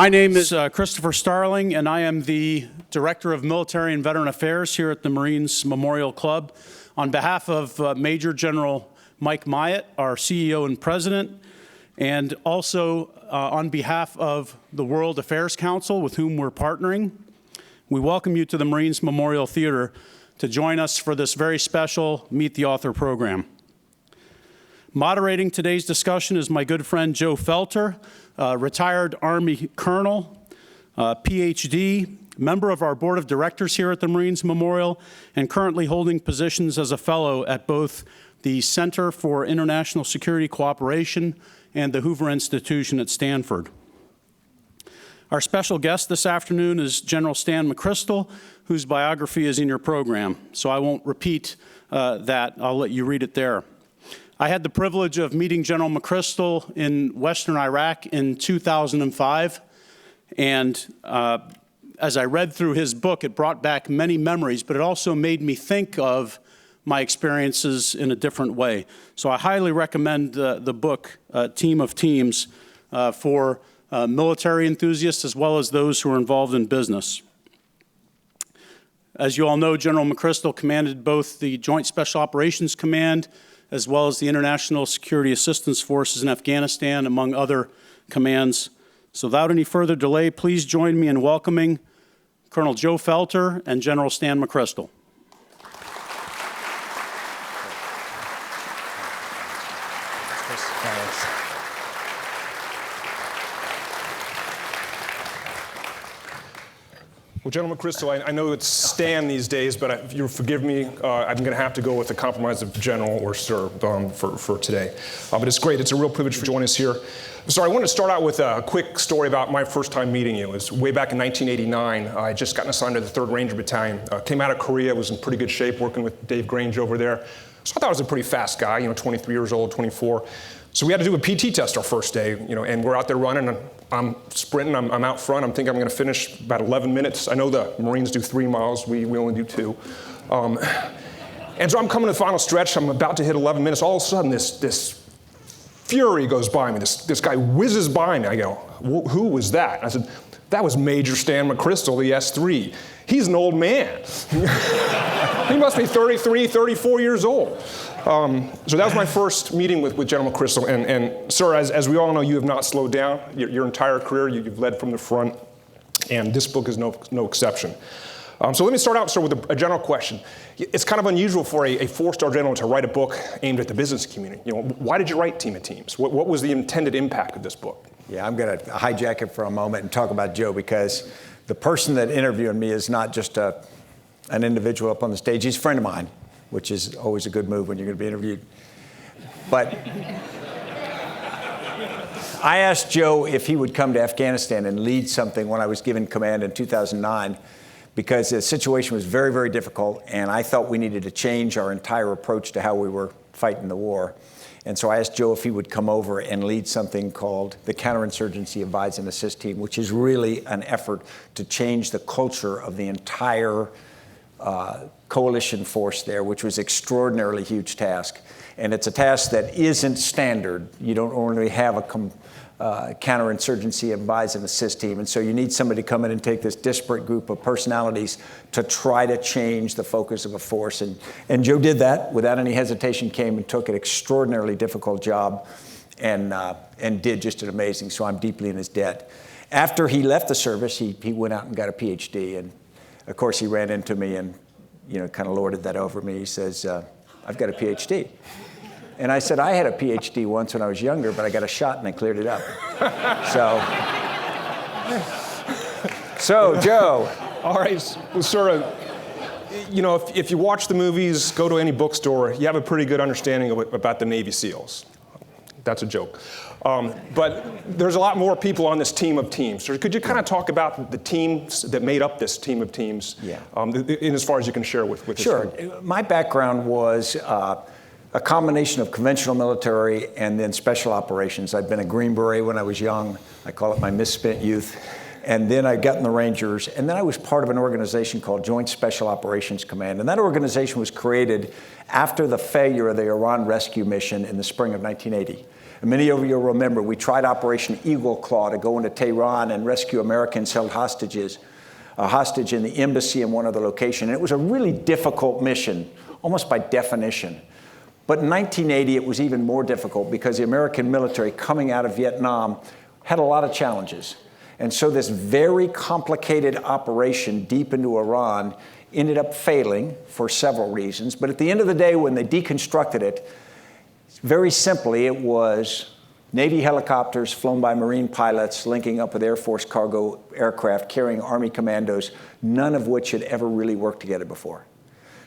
My name is Christopher Starling, and I am the Director of Military and Veteran Affairs here at the Marines Memorial Club. On behalf of Major General Mike Myatt, our CEO and President, and also on behalf of the World Affairs Council, with whom we're partnering, we welcome you to the Marines Memorial Theater to join us for this very special Meet the Author program. Moderating today's discussion is my good friend Joe Felter, retired Army Colonel, PhD, member of our Board of Directors here at the Marines Memorial, and currently holding positions as a fellow at both the Center for International Security Cooperation and the Hoover Institution at Stanford. Our special guest this afternoon is General Stan McChrystal, whose biography is in your program, so I won't repeat that. I'll let you read it there. I had the privilege of meeting General McChrystal in Western Iraq in 2005, and as I read through his book, it brought back many memories, but it also made me think of my experiences in a different way. So I highly recommend the book, Team of Teams, for military enthusiasts as well as those who are involved in business. As you all know, General McChrystal commanded both the Joint Special Operations Command as well as the International Security Assistance Forces in Afghanistan, among other commands. So without any further delay, please join me in welcoming Colonel Joe Felter and General Stan McChrystal. Well, General McChrystal, I know it's Stan these days, but if you'll forgive me, I'm going to have to go with the compromise of General or Sir for today. But it's great. It's a real privilege for joining us here. So I want to start out with a quick story about my first time meeting you. It was way back in 1989. I had just gotten assigned to the 3rd Ranger Battalion. Came out of Korea, was in pretty good shape working with Dave Grange over there. So I thought I was a pretty fast guy, 23 years old, 24. So we had to do a PT test our first day, and we're out there running, and I'm sprinting, I'm out front, I'm thinking I'm gonna finish about 11 minutes. I know the Marines do 3 miles, we only do 2. And so I'm coming to the final stretch, I'm about to hit 11 minutes, all of a sudden this fury goes by me, this guy whizzes by me. I go, who was that? I said, that was Major Stan McChrystal, the S3. He's an old man. He must be 33, 34 years old. So that was my first meeting with General McChrystal. And sir, as we all know, you have not slowed down. Your entire career, you've led from the front. And this book is no exception. So let me start out, sir, with a general question. It's kind of unusual for a 4-star general to write a book aimed at the business community. Why did you write Team of Teams? What was the intended impact of this book? Yeah, I'm going to hijack it for a moment and talk about Joe, because the person that interviewed me is not just an individual up on the stage. He's a friend of mine, which is always a good move when you're going to be interviewed. But I asked Joe if he would come to Afghanistan and lead something when I was given command in 2009, because the situation was very, very difficult, and I thought we needed to change our entire approach to how we were fighting the war. And so I asked Joe if he would come over and lead something called the Counterinsurgency Advise and Assist Team, which is really an effort to change the culture of the entire coalition force there, which was an extraordinarily huge task. And it's a task that isn't standard. You don't normally have a counterinsurgency advise and assist team. And so you need somebody to come in and take this disparate group of personalities to try to change the focus of a force. And Joe did that without any hesitation, came and took an extraordinarily difficult job and did just an amazing. So I'm deeply in his debt. After he left the service, he went out and got a PhD. And of course, he ran into me and kind of lorded that over me. He says, I've got a PhD. And I said, I had a PhD once when I was younger, but I got a shot and I cleared it up. So Joe. All right, well, sir, if you watch the movies, go to any bookstore, you have a pretty good understanding about the Navy SEALs. That's a joke. But there's a lot more people on this team of teams. So could you kind of talk about the teams that made up this team of teams, in as far as you can share with this Sure. team? My background was a combination of conventional military and then special operations. I'd been a Green Beret when I was young. I call it my misspent youth. And then I got in the Rangers, and then I was part of an organization called Joint Special Operations Command. And that organization was created after the failure of the Iran rescue mission in the spring of 1980. And many of you will remember we tried Operation Eagle Claw to go into Tehran and rescue Americans held hostage in the embassy in one other location. And it was a really difficult mission, almost by definition. But in 1980, it was even more difficult because the American military coming out of Vietnam had a lot of challenges. And so this very complicated operation deep into Iran ended up failing for several reasons. But at the end of the day, when they deconstructed it, very simply, it was Navy helicopters flown by Marine pilots linking up with Air Force cargo aircraft carrying Army commandos, none of which had ever really worked together before.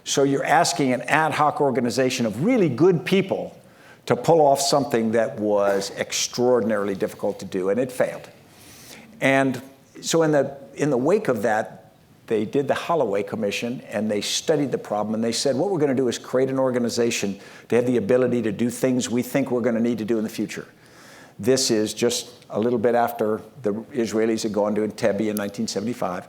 So you're asking an ad hoc organization of really good people to pull off something that was extraordinarily difficult to do, and it failed. And so in the wake of that, they did the Holloway Commission, and they studied the problem, and they said, what we're going to do is create an organization to have the ability to do things we think we're going to need to do in the future. This is just a little bit after the Israelis had gone to Entebbe in 1975.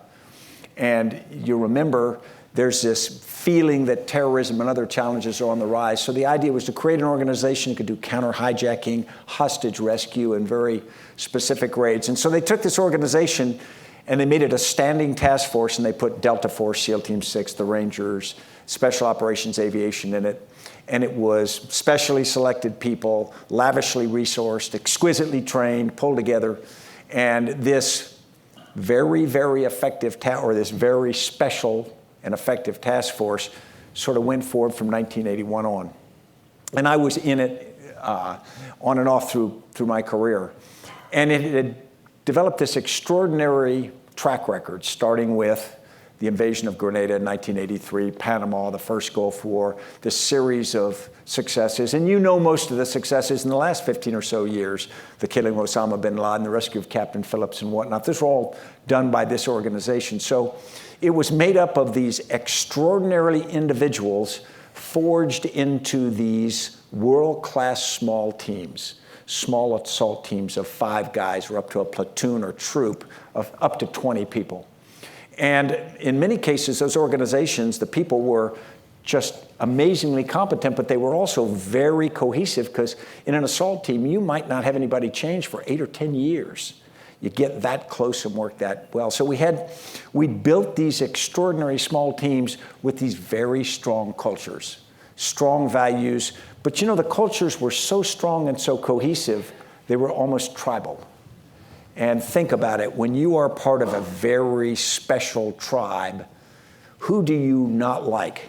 And you remember there's this feeling that terrorism and other challenges are on the rise. So the idea was to create an organization that could do counter-hijacking, hostage rescue, and very specific raids. And so they took this organization and they made it a standing task force, and they put Delta Force, SEAL Team 6, the Rangers, Special Operations Aviation in it. And it was specially selected people, lavishly resourced, exquisitely trained, pulled together. And this very, very effective, this very special and effective task force sort of went forward from 1981 on. And I was in it on and off through my career. And it had developed this extraordinary track record, starting with the invasion of Grenada in 1983, Panama, the first Gulf War, this series of successes. And you know most of the successes in the last 15 or so years, the killing of Osama bin Laden, the rescue of Captain Phillips and whatnot. This were all done by this organization. So it was made up of these extraordinarily individuals forged into these world-class small teams. Small assault teams of 5 guys or up to a platoon or troop of up to 20 people. And in many cases, those organizations, the people were just amazingly competent, but they were also very cohesive, because in an assault team, you might not have anybody change for 8 or 10 years. You get that close and work that well. So we built these extraordinary small teams with these very strong cultures, strong values. But you know, the cultures were so strong and so cohesive, they were almost tribal. And think about it, when you are part of a very special tribe, who do you not like?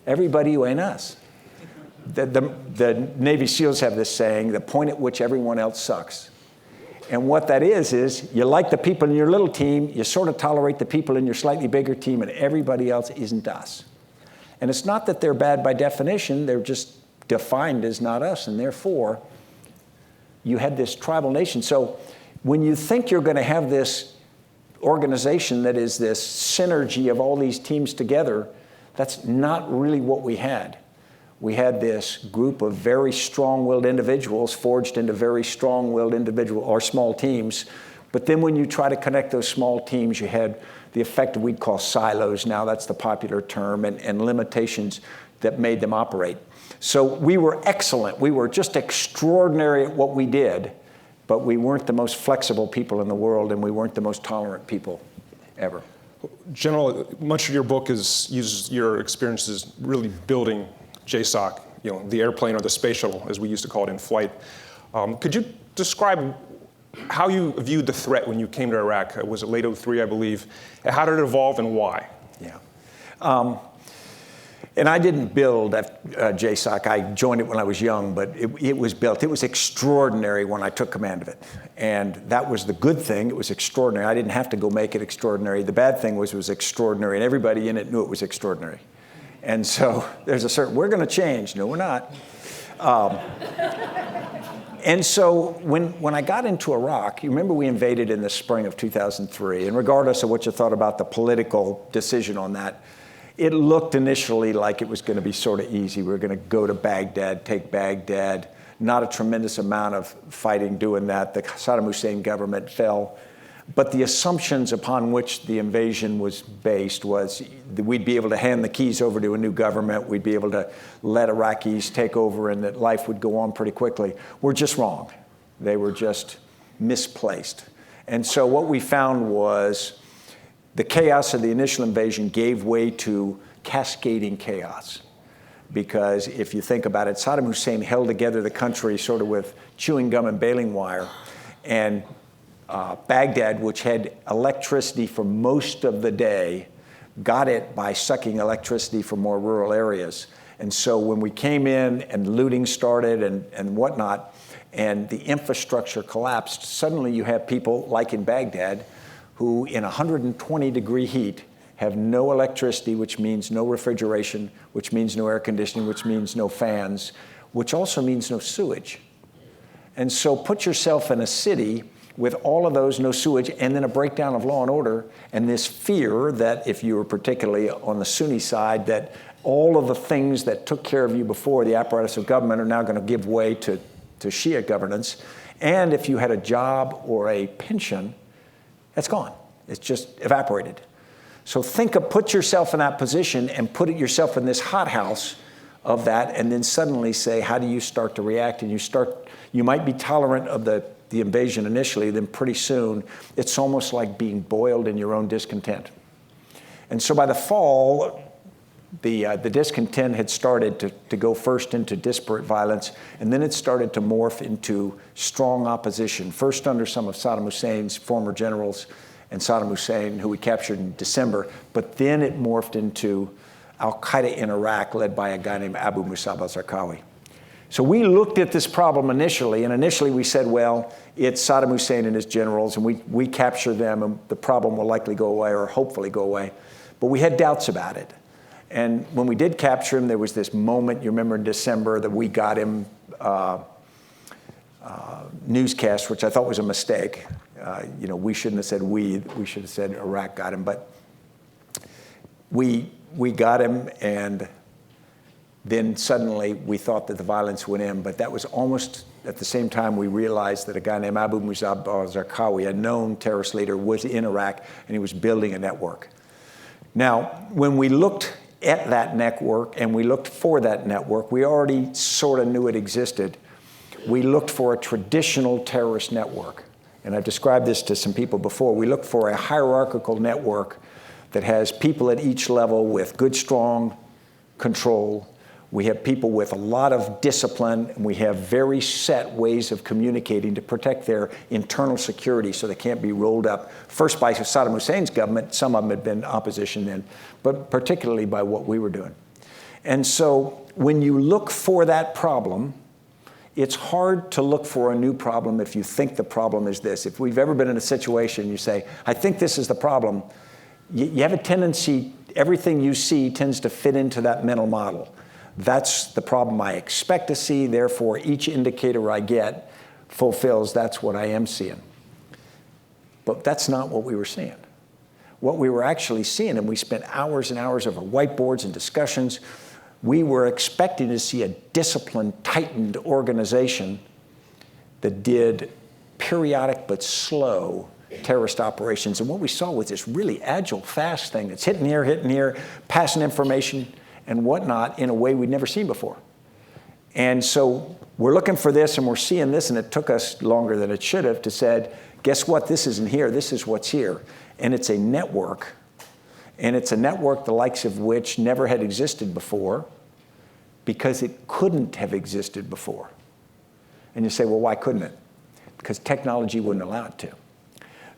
Everybody who ain't us. The Navy SEALs have this saying, the point at which everyone else sucks. And what that is you like the people in your little team, you sort of tolerate the people in your slightly bigger team, and everybody else isn't us. And it's not that they're bad by definition, they're just defined as not us, and therefore, you had this tribal nation. So when you think you're going to have this organization that is this synergy of all these teams together, that's not really what we had. We had this group of very strong-willed individuals forged into very strong-willed individual or small teams. But then when you try to connect those small teams, you had the effect we'd call silos. Now that's the popular term, and limitations that made them operate. So we were excellent. We were just extraordinary at what we did, but we weren't the most flexible people in the world, and we weren't the most tolerant people ever. General, much of your book uses your experiences really building JSOC, the airplane or the space shuttle, as we used to call it in flight. Could you describe how you viewed the threat when you came to Iraq? Was it late 2003, I believe? How did it evolve and why? Yeah. And I didn't build JSOC. I joined it when I was young, but it was built. It was extraordinary when I took command of it. And that was the good thing. It was extraordinary. I didn't have to go make it extraordinary. The bad thing was it was extraordinary, and everybody in it knew it was extraordinary. And so there's a certain, we're going to change. No, we're not. And so when I got into Iraq, you remember we invaded in the spring of 2003, and regardless of what you thought about the political decision on that, it looked initially like it was going to be sort of easy. We were going to go to Baghdad, take Baghdad, not a tremendous amount of fighting doing that. The Saddam Hussein government fell. But the assumptions upon which the invasion was based was that we'd be able to hand the keys over to a new government, we'd be able to let Iraqis take over, and that life would go on pretty quickly, were just wrong. They were just misplaced. And so what we found was the chaos of the initial invasion gave way to cascading chaos. Because if you think about it, Saddam Hussein held together the country sort of with chewing gum and baling wire. And Baghdad, which had electricity for most of the day, got it by sucking electricity from more rural areas. And so when we came in and looting started and whatnot, and the infrastructure collapsed, suddenly you have people like in Baghdad who in 120-degree heat have no electricity, which means no refrigeration, which means no air conditioning, which means no fans, which also means no sewage. And so put yourself in a city with all of those, no sewage, and then a breakdown of law and order, and this fear that if you were particularly on the Sunni side, that all of the things that took care of you before, the apparatus of government, are now going to give way to Shia governance. And if you had a job or a pension, that's gone. It's just evaporated. So put yourself in that position and put yourself in this hothouse of that, and then suddenly say, how do you start to react? And you might be tolerant of the invasion initially, then pretty soon it's almost like being boiled in your own discontent. And so by the fall, the discontent had started to go first into disparate violence, and then it started to morph into strong opposition, first under some of Saddam Hussein's former generals and Saddam Hussein, who we captured in December, but then it morphed into al-Qaeda in Iraq, led by a guy named Abu Musab al-Zarqawi. So we looked at this problem initially, and initially we said, well, it's Saddam Hussein and his generals, and we capture them, and the problem will likely go away, or hopefully go away. But we had doubts about it. And when we did capture him, there was this moment, you remember in December, that we got him newscast, which I thought was a mistake. We shouldn't have said we should have said Iraq got him. But we got him, and then suddenly we thought that the violence went in, but that was almost at the same time we realized that a guy named Abu Musab al-Zarqawi, a known terrorist leader, was in Iraq, and he was building a network. Now, when we looked at that network and we looked for that network, we already sort of knew it existed. We looked for a traditional terrorist network. And I've described this to some people before. We looked for a hierarchical network that has people at each level with good, strong control. We have people with a lot of discipline, and we have very set ways of communicating to protect their internal security so they can't be rolled up, first by Saddam Hussein's government. Some of them had been opposition then, but particularly by what we were doing. And so when you look for that problem, it's hard to look for a new problem if you think the problem is this. If we've ever been in a situation, you say, I think this is the problem, you have a tendency, everything you see tends to fit into that mental model. That's the problem I expect to see, therefore each indicator I get fulfills that's what I am seeing. But that's not what we were seeing. What we were actually seeing, and we spent hours and hours over whiteboards and discussions, we were expecting to see a disciplined, tightened organization that did periodic but slow terrorist operations. And what we saw was this really agile, fast thing that's hitting here, passing information and whatnot in a way we'd never seen before. And so we're looking for this, and we're seeing this, and it took us longer than it should have to say, guess what, this isn't here, this is what's here. And it's a network, and it's a network the likes of which never had existed before because it couldn't have existed before. And you say, well, why couldn't it? Because technology wouldn't allow it to.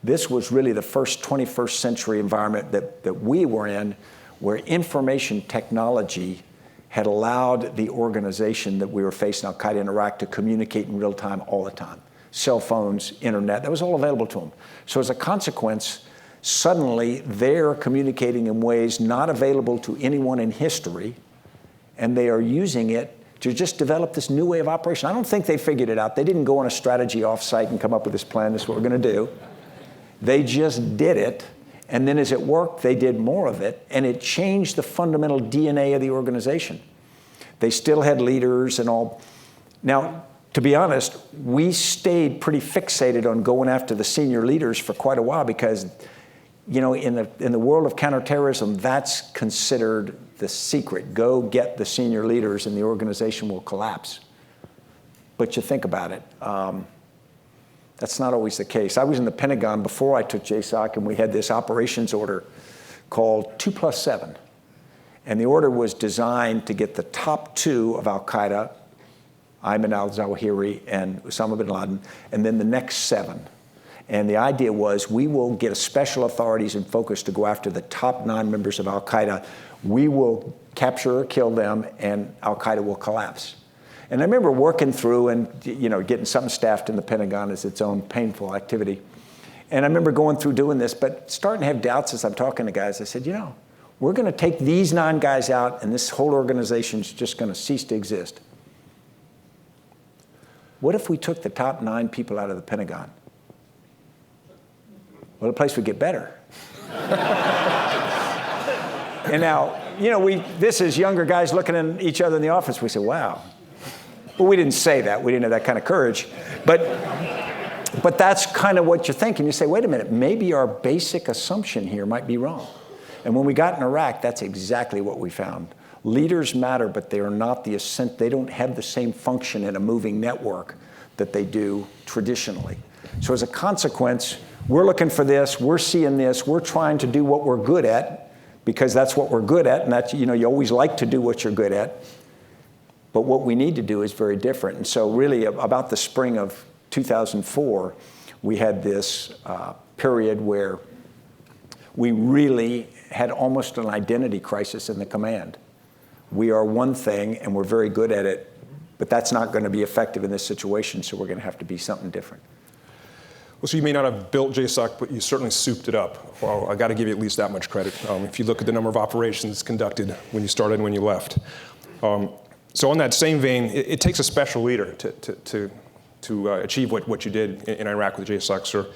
This was really the first 21st century environment that we were in, where information technology had allowed the organization that we were facing, al-Qaeda in Iraq, to communicate in real time all the time. Cell phones, internet, that was all available to them. So as a consequence, suddenly they're communicating in ways not available to anyone in history, and they are using it to just develop this new way of operation. I don't think they figured it out. They didn't go on a strategy offsite and come up with this plan, this is what we're going to do. They just did it. And then as it worked, they did more of it, and it changed the fundamental DNA of the organization. They still had leaders and all. Now, to be honest, we stayed pretty fixated on going after the senior leaders for quite a while because, you know, in the world of counterterrorism, that's considered the secret. Go get the senior leaders and the organization will collapse. But you think about it, that's not always the case. I was in the Pentagon before I took JSOC, and we had this operations order called 2+7. And the order was designed to get the top 2 of al-Qaeda, Ayman al-Zawahiri and Osama bin Laden, and then the next 7. And the idea was we will get special authorities and focus to go after the top 9 members of al-Qaeda. We will capture or kill them, and al-Qaeda will collapse. And I remember working through and, you know, getting something staffed in the Pentagon is its own painful activity. And I remember going through doing this, but starting to have doubts as I'm talking to guys. I said, you know, we're going to take these 9 guys out, and this whole organization is just going to cease to exist. What if we took the top 9 people out of the Pentagon? Well, the place would get better. And now, you know, this is younger guys looking at each other in the office. We say, wow. Well, we didn't say that. We didn't have that kind of courage. But that's kind of what you're thinking. You say, wait a minute, maybe our basic assumption here might be wrong. And when we got in Iraq, that's exactly what we found. Leaders matter, but they are not they don't have the same function in a moving network that they do traditionally. So as a consequence, we're looking for this, we're seeing this, we're trying to do what we're good at, because that's what we're good at, and that's, you know, you always like to do what you're good at. But what we need to do is very different. And so really about the spring of 2004, we had this period where we really had almost an identity crisis in the command. We are one thing and we're very good at it, but that's not going to be effective in this situation, so we're going to have to be something different. Well, so you may not have built JSOC, but you certainly souped it up. Well, I got to give you at least that much credit. If you look at the number of operations conducted when you started and when you left. So on that same vein, it takes a special leader to achieve what you did in Iraq with JSOC, sir.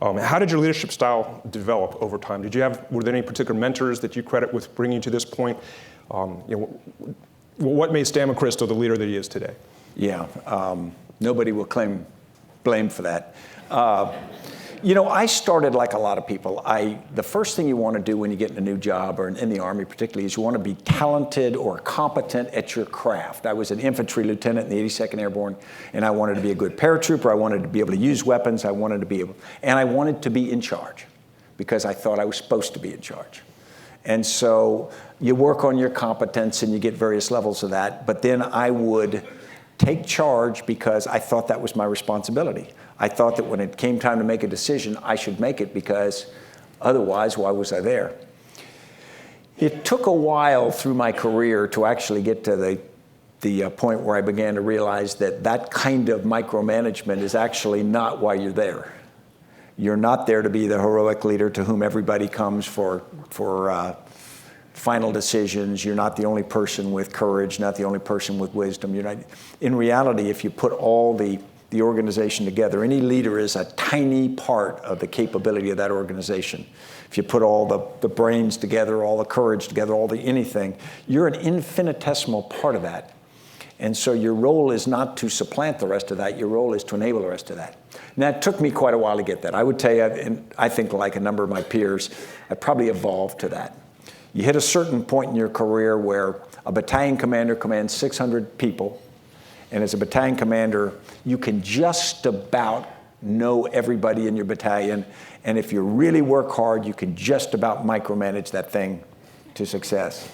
How did your leadership style develop over time? Were there any particular mentors that you credit with bringing you to this point? You know, what made Stan McChrystal the leader that he is today? Yeah, nobody will claim blame for that. You know, I started like a lot of people. The first thing you want to do when you get in a new job, or in the Army particularly, is you want to be talented or competent at your craft. I was an infantry lieutenant in the 82nd Airborne, and I wanted to be a good paratrooper. I wanted to be able to use weapons. I wanted to be in charge, because I thought I was supposed to be in charge. And so you work on your competence and you get various levels of that, but then I would take charge because I thought that was my responsibility. I thought that when it came time to make a decision, I should make it, because otherwise, why was I there? It took a while through my career to actually get to the point where I began to realize that that kind of micromanagement is actually not why you're there. You're not there to be the heroic leader to whom everybody comes for final decisions. You're not the only person with courage, not the only person with wisdom. You're not. In reality, if you put all the organization together, any leader is a tiny part of the capability of that organization. If you put all the brains together, all the courage together, anything, you're an infinitesimal part of that. And so your role is not to supplant the rest of that. Your role is to enable the rest of that. Now, it took me quite a while to get that. I would tell you, and I think like a number of my peers, I probably evolved to that. You hit a certain point in your career where a battalion commander commands 600 people, and as a battalion commander, you can just about know everybody in your battalion, and if you really work hard, you can just about micromanage that thing to success.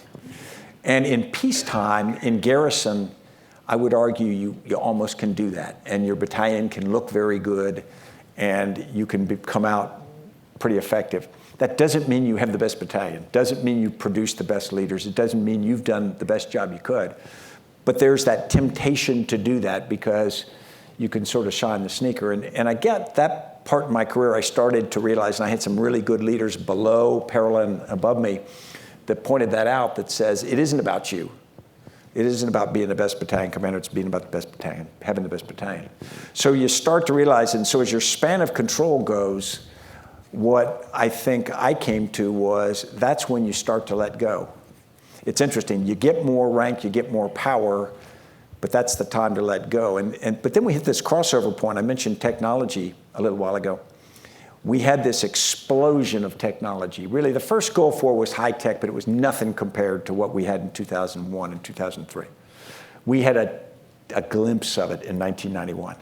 And in peacetime, in garrison, I would argue you almost can do that, and your battalion can look very good, and you can come out pretty effective. That doesn't mean you have the best battalion, doesn't mean you produce the best leaders, it doesn't mean you've done the best job you could. But there's that temptation to do that because you can sort of shine the sneaker. And I get that part in my career I started to realize, and I had some really good leaders below, parallel, and above me that pointed that out, that says it isn't about you. It isn't about being the best battalion commander, it's being about the best battalion, having the best battalion. So you start to realize, and so as your span of control goes, what I think I came to was that's when you start to let go. It's interesting, you get more rank, you get more power, but that's the time to let go. But then we hit this crossover point. I mentioned technology a little while ago. We had this explosion of technology. Really, the first Gulf War was high tech, but it was nothing compared to what we had in 2001 and 2003. We had a glimpse of it in 1991.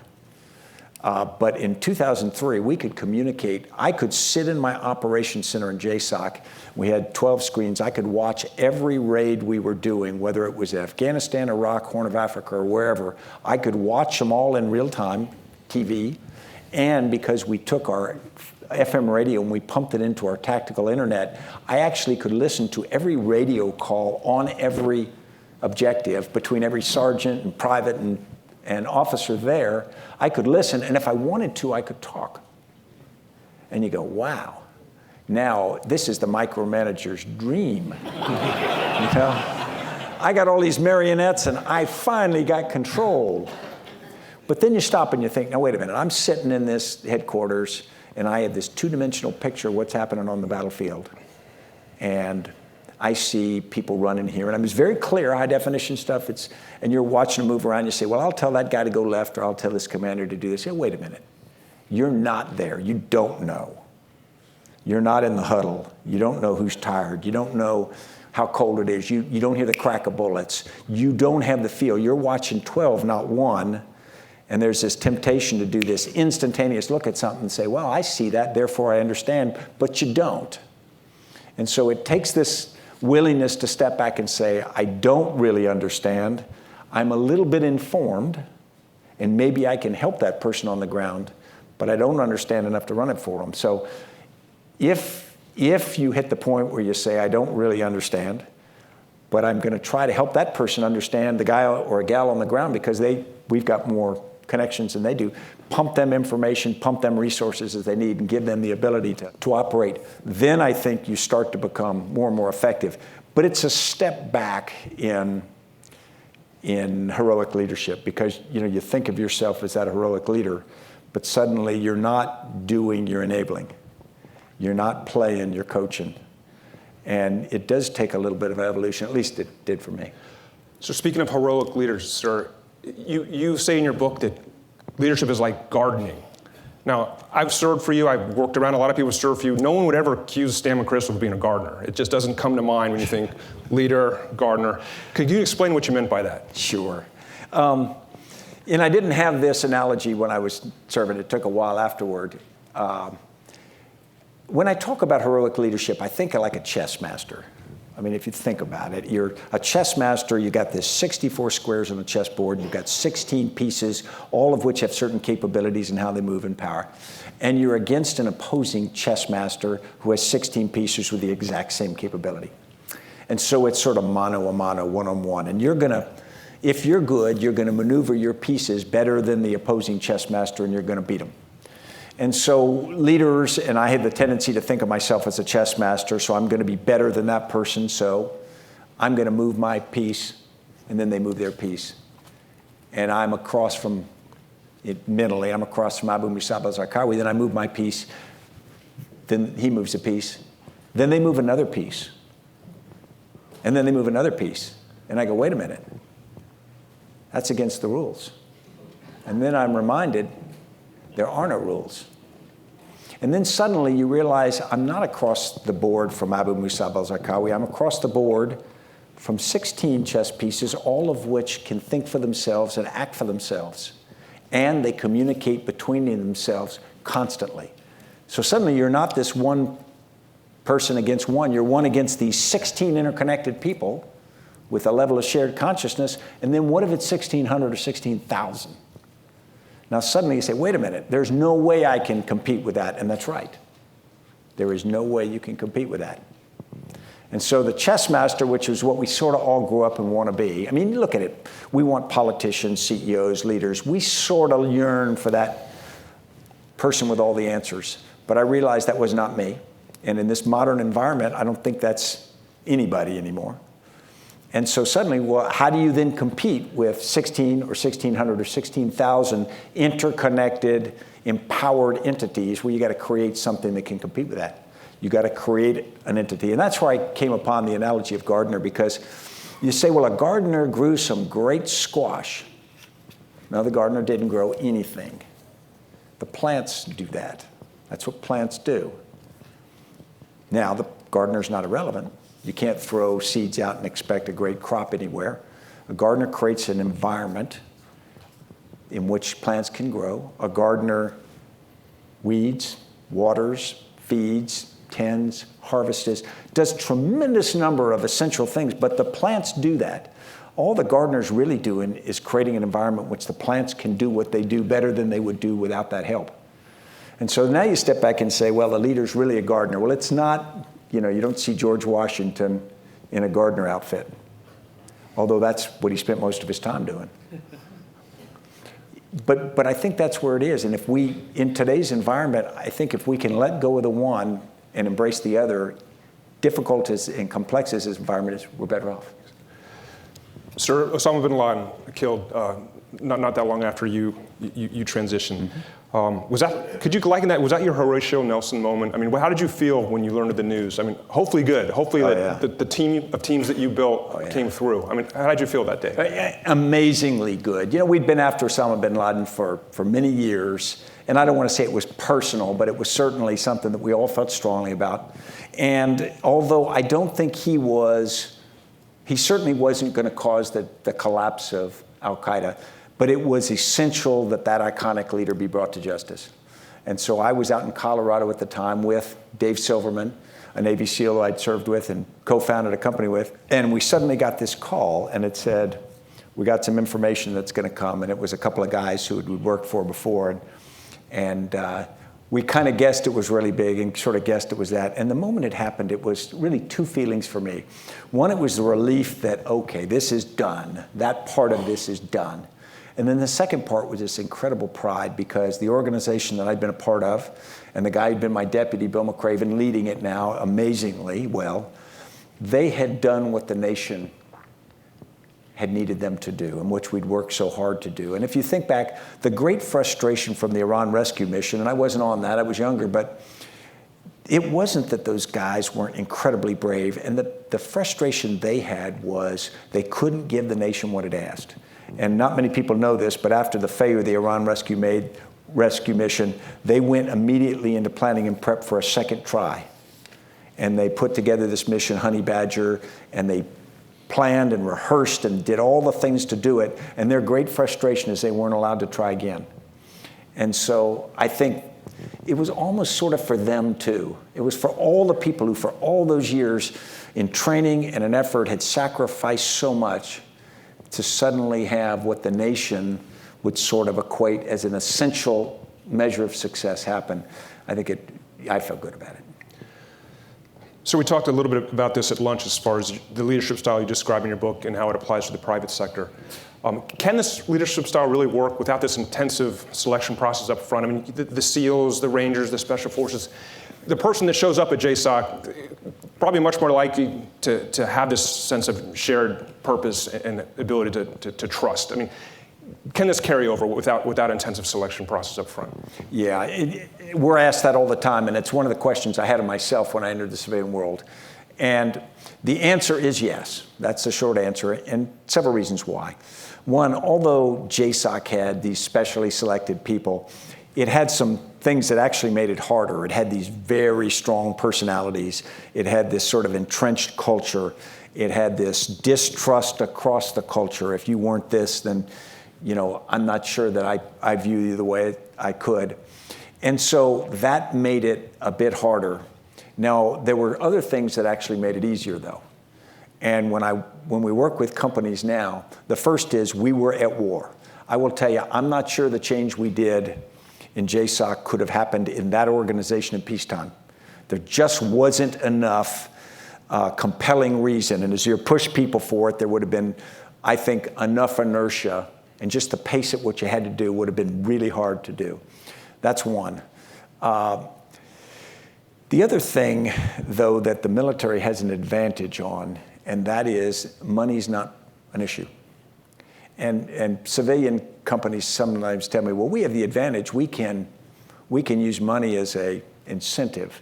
But in 2003, we could communicate. I could sit in my operations center in JSOC. We had 12 screens. I could watch every raid we were doing, whether it was Afghanistan, Iraq, Horn of Africa, or wherever. I could watch them all in real time, TV. And because we took our FM radio and we pumped it into our tactical internet, I actually could listen to every radio call on every objective between every sergeant and private and officer there. I could listen, and if I wanted to, I could talk. And you go, wow, now this is the micromanager's dream. I got all these marionettes, and I finally got control. But then you stop and you think, now wait a minute, I'm sitting in this headquarters, and I have this two-dimensional picture of what's happening on the battlefield. And I see people running here, and it's very clear, high-definition stuff. And you're watching them move around. You say, well, I'll tell that guy to go left, or I'll tell this commander to do this. Yeah, wait a minute. You're not there. You don't know. You're not in the huddle. You don't know who's tired. You don't know how cold it is. You don't hear the crack of bullets. You don't have the feel. You're watching 12, not 1. And there's this temptation to do this instantaneous look at something and say, well, I see that, therefore I understand, but you don't. And so it takes this willingness to step back and say, I don't really understand. I'm a little bit informed, and maybe I can help that person on the ground, but I don't understand enough to run it for them. So if you hit the point where you say, I don't really understand, but I'm going to try to help that person understand, the guy or a gal on the ground, because we've got more connections than they do, pump them information, pump them resources as they need, and give them the ability to operate. Then I think you start to become more and more effective. But it's a step back in heroic leadership, because you think of yourself as that heroic leader, but suddenly you're not doing, you're enabling. You're not playing, you're coaching. And it does take a little bit of evolution, at least it did for me. So speaking of heroic leaders, sir, you say in your book that leadership is like gardening. Now, I've served for you. I've worked around a lot of people who serve for you. No one would ever accuse Stan McChrystal of being a gardener. It just doesn't come to mind when you think leader, gardener. Could you explain what you meant by that? Sure. And I didn't have this analogy when I was serving. It took a while afterward. When I talk about heroic leadership, I think of like a chess master. I mean, if you think about it, you're a chess master, you got this 64 squares on the chessboard, you've got 16 pieces, all of which have certain capabilities and how they move in power. And you're against an opposing chess master who has 16 pieces with the exact same capability. And so it's sort of mano a mano, one-on-one. And if you're good, you're going to maneuver your pieces better than the opposing chess master, and you're going to beat them. And so leaders, and I have the tendency to think of myself as a chess master, so I'm going to be better than that person, so I'm going to move my piece, and then they move their piece. And I'm across from, mentally, I'm across from Abu Musab al-Zarqawi, then I move my piece, then he moves a piece, then they move another piece, and then they move another piece. And I go, wait a minute, that's against the rules. And then I'm reminded, there are no rules. And then suddenly you realize I'm not across the board from Abu Musab al-Zarqawi. I'm across the board from 16 chess pieces, all of which can think for themselves and act for themselves. And they communicate between themselves constantly. So suddenly you're not this one person against one. You're one against these 16 interconnected people with a level of shared consciousness. And then what if it's 1,600 or 16,000? Now suddenly you say, wait a minute, there's no way I can compete with that. And that's right. There is no way you can compete with that. And so the chess master, which is what we sort of all grew up and want to be. I mean, look at it. We want politicians, CEOs, leaders. We sort of yearn for that person with all the answers. But I realized that was not me. And in this modern environment, I don't think that's anybody anymore. And so suddenly, well, how do you then compete with 16 or 1,600 or 16,000 interconnected, empowered entities where you got to create something that can compete with that? You got to create an entity. And that's where I came upon the analogy of gardener, because you say, well, a gardener grew some great squash. No, the gardener didn't grow anything. The plants do that. That's what plants do. Now, the gardener's not irrelevant. You can't throw seeds out and expect a great crop anywhere. A gardener creates an environment in which plants can grow. A gardener weeds, waters, feeds, tends, harvests, does a tremendous number of essential things, but the plants do that. All the gardener's really doing is creating an environment which the plants can do what they do better than they would do without that help. And so now you step back and say, well, the leader's really a gardener. Well, it's not, you don't see George Washington in a gardener outfit, although that's what he spent most of his time doing. But I think that's where it is. And if we, in today's environment, I think if we can let go of the one and embrace the other, difficult as and complex as this environment is, we're better off. Sir, Osama bin Laden killed not that long after you transitioned. Could you liken that? Was that your Horatio Nelson moment? I mean, how did you feel when you learned of the news? I mean, hopefully good. Hopefully the team of teams that you built came through. I mean, how did you feel that day? Amazingly good. We'd been after Osama bin Laden for many years, and I don't want to say it was personal, but it was certainly something that we all felt strongly about. And although I don't think he certainly wasn't going to cause the collapse of Al-Qaeda, but it was essential that iconic leader be brought to justice. And so I was out in Colorado at the time with Dave Silverman, a Navy SEAL I'd served with and co-founded a company with, and we suddenly got this call, and it said, we got some information that's going to come, and it was a couple of guys who we'd worked for before, and we kind of guessed it was really big and sort of guessed it was that. And the moment it happened, it was really two feelings for me. One, it was the relief that, okay, this is done. That part of this is done. And then the second part was this incredible pride, because the organization that I'd been a part of, and the guy who'd been my deputy, Bill McCraven, leading it now amazingly well, they had done what the nation had needed them to do, and which we'd worked so hard to do. And if you think back, the great frustration from the Iran rescue mission, and I wasn't on that, I was younger, but it wasn't that those guys weren't incredibly brave, and the frustration they had was they couldn't give the nation what it asked. And not many people know this, but after the failure of the Iran rescue mission, they went immediately into planning and prep for a second try. And they put together this mission, Honey Badger, and they planned and rehearsed and did all the things to do it. And their great frustration is they weren't allowed to try again. And so I think it was almost sort of for them too. It was for all the people who for all those years in training and an effort had sacrificed so much to suddenly have what the nation would sort of equate as an essential measure of success happen. I felt good about it. So we talked a little bit about this at lunch as far as the leadership style you describe in your book and how it applies to the private sector. Can this leadership style really work without this intensive selection process up front? I mean, the SEALs, the Rangers, the Special Forces, the person that shows up at JSOC, probably much more likely to have this sense of shared purpose and ability to trust. I mean, can this carry over without intensive selection process up front? Yeah, we're asked that all the time, and it's one of the questions I had of myself when I entered the civilian world. And the answer is yes. That's the short answer, and several reasons why. One, although JSOC had these specially selected people, it had some things that actually made it harder. It had these very strong personalities. It had this sort of entrenched culture. It had this distrust across the culture. If you weren't this, then I'm not sure that I view you the way I could. And so that made it a bit harder. Now, there were other things that actually made it easier, though. And when we work with companies now, the first is we were at war. I will tell you, I'm not sure the change we did in JSOC could have happened in that organization in peacetime. There just wasn't enough compelling reason. And as you push people for it, there would have been, I think, enough inertia, and just the pace at which you had to do would have been really hard to do. That's one. The other thing, though, that the military has an advantage on, and that is money's not an issue. And civilian companies sometimes tell me, well, we have the advantage. We can use money as an incentive.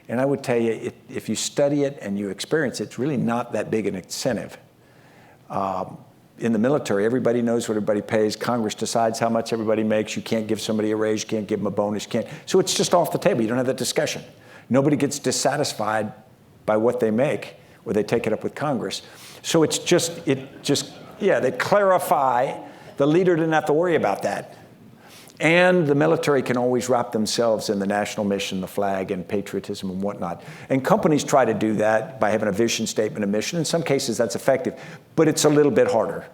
And I would tell you, if you study it and you experience it, it's really not that big an incentive. in the military, everybody knows what everybody pays. Congress decides how much everybody makes. You can't give somebody a raise. You can't give them a bonus. You can't. So it's just off the table. You don't have that discussion. Nobody gets dissatisfied by what they make, or they take it up with Congress. So it's just, they clarify. The leader didn't have to worry about that. And the military can always wrap themselves in the national mission, the flag, and patriotism and whatnot. And companies try to do that by having a vision statement, a mission. In some cases, that's effective, but it's a little bit harder.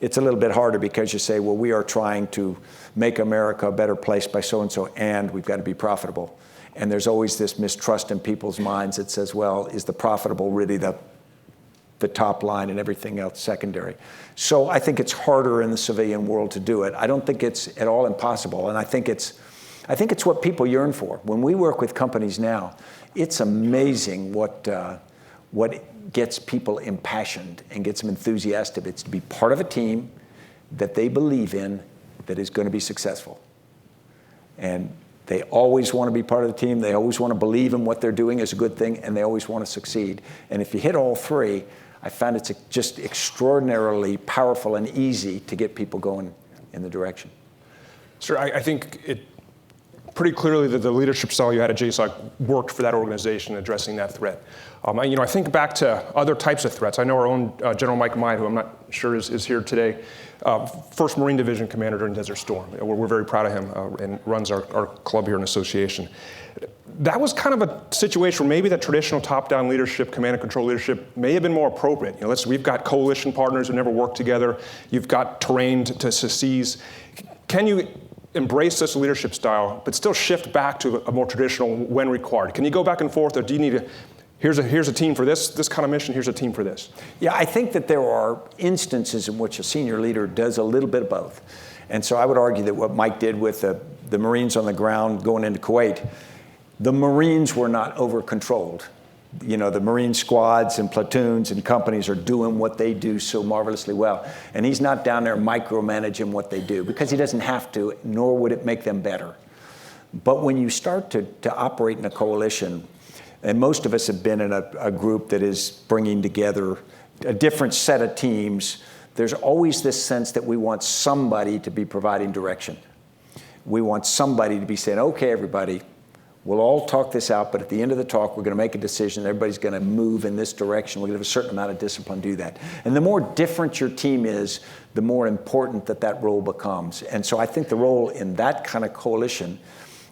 It's a little bit harder because you say, well, we are trying to make America a better place by so-and-so, and we've got to be profitable. And there's always this mistrust in people's minds that says, well, is the profitable really the top line and everything else secondary? So I think it's harder in the civilian world to do it. I don't think it's at all impossible, and I think it's what people yearn for. When we work with companies now, it's amazing what gets people impassioned and gets them enthusiastic. It's to be part of a team that they believe in that is going to be successful. And they always want to be part of the team. They always want to believe in what they're doing is a good thing, and they always want to succeed. And if you hit all three, I found it's just extraordinarily powerful and easy to get people going in the direction. Sir, I think it pretty clearly that the leadership style you had at JSOC worked for that organization addressing that threat. I think back to other types of threats. I know our own General Mike Mead, who I'm not sure is here today, 1st Marine Division commander during Desert Storm. We're very proud of him and runs our club here in association. That was kind of a situation where maybe that traditional top-down leadership, command and control leadership, may have been more appropriate. We've got coalition partners who never worked together. You've got terrain to seize. Can you embrace this leadership style, but still shift back to a more traditional when required? Can you go back and forth, or do you need to, here's a team for this kind of mission, here's a team for this? Yeah, I think that there are instances in which a senior leader does a little bit of both. And so I would argue that what Mike did with the Marines on the ground going into Kuwait, the Marines were not over-controlled. The Marine squads and platoons and companies are doing what they do so marvelously well. And he's not down there micromanaging what they do because he doesn't have to, nor would it make them better. But when you start to operate in a coalition, and most of us have been in a group that is bringing together a different set of teams, there's always this sense that we want somebody to be providing direction. We want somebody to be saying, okay, everybody, we'll all talk this out, but at the end of the talk, we're going to make a decision. Everybody's going to move in this direction. We're going to have a certain amount of discipline to do that. And the more different your team is, the more important that role becomes. And so I think the role in that kind of coalition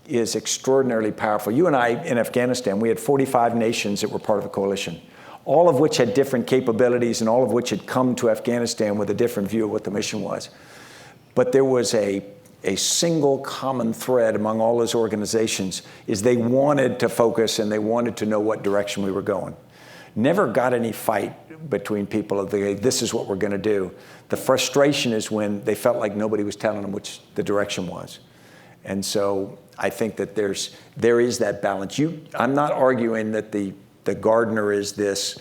is extraordinarily powerful. You and I, in Afghanistan, we had 45 nations that were part of a coalition, all of which had different capabilities and all of which had come to Afghanistan with a different view of what the mission was. But there was a single common thread among all those organizations is they wanted to focus and they wanted to know what direction we were going. Never got any fight between people of this is what we're going to do. The frustration is when they felt like nobody was telling them which the direction was. And so I think that there is that balance. I'm not arguing that the gardener is this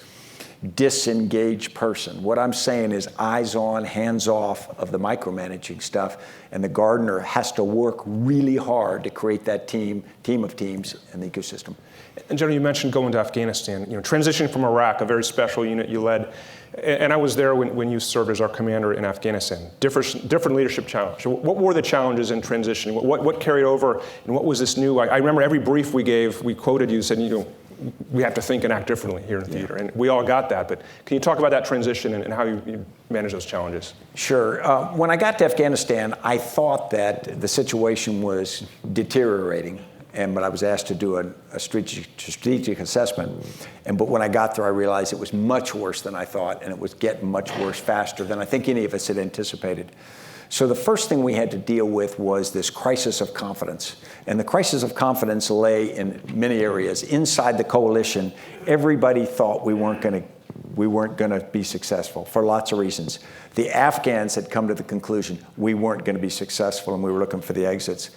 disengaged person. What I'm saying is eyes on, hands off of the micromanaging stuff, and the gardener has to work really hard to create that team of teams and the ecosystem. And General, you mentioned going to Afghanistan, transitioning from Iraq, a very special unit you led, and I was there when you served as our commander in Afghanistan. Different leadership challenge. What were the challenges in transitioning? What carried over, and what was this new? I remember every brief we gave, we quoted you, said, we have to think and act differently here in the theater. And we all got that. But can you talk about that transition and how you manage those challenges? Sure. When I got to Afghanistan, I thought that the situation was deteriorating. But I was asked to do a strategic assessment. But when I got there, I realized it was much worse than I thought, and it was getting much worse faster than I think any of us had anticipated. So the first thing we had to deal with was this crisis of confidence. And the crisis of confidence lay in many areas. Inside the coalition, everybody thought we weren't going to be successful for lots of reasons. The Afghans had come to the conclusion we weren't going to be successful, and we were looking for the exits.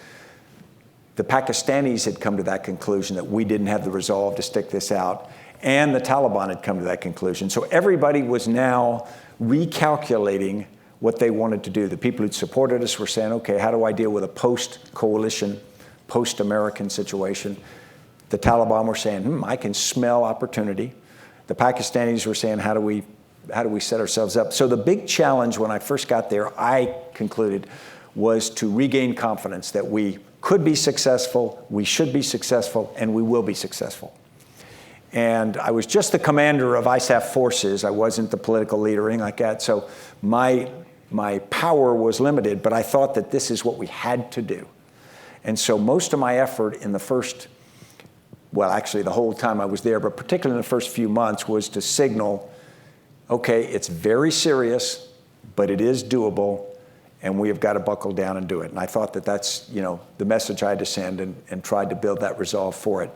The Pakistanis had come to that conclusion that we didn't have the resolve to stick this out, and the Taliban had come to that conclusion. So everybody was now recalculating what they wanted to do. The people who'd supported us were saying, okay, how do I deal with a post-coalition, post-American situation? The Taliban were saying, I can smell opportunity. The Pakistanis were saying, how do we we set ourselves up? So the big challenge when I first got there, I concluded, was to regain confidence that we could be successful, we should be successful, and we will be successful. And I was just the commander of ISAF forces. I wasn't the political leader or anything like that. So my power was limited, but I thought that this is what we had to do. And so most of my effort in the first, well, actually the whole time I was there, but particularly in the first few months, was to signal, okay, it's very serious, but it is doable, and we have got to buckle down and do it. And I thought that that's, the message I had to send, and tried to build that resolve for it.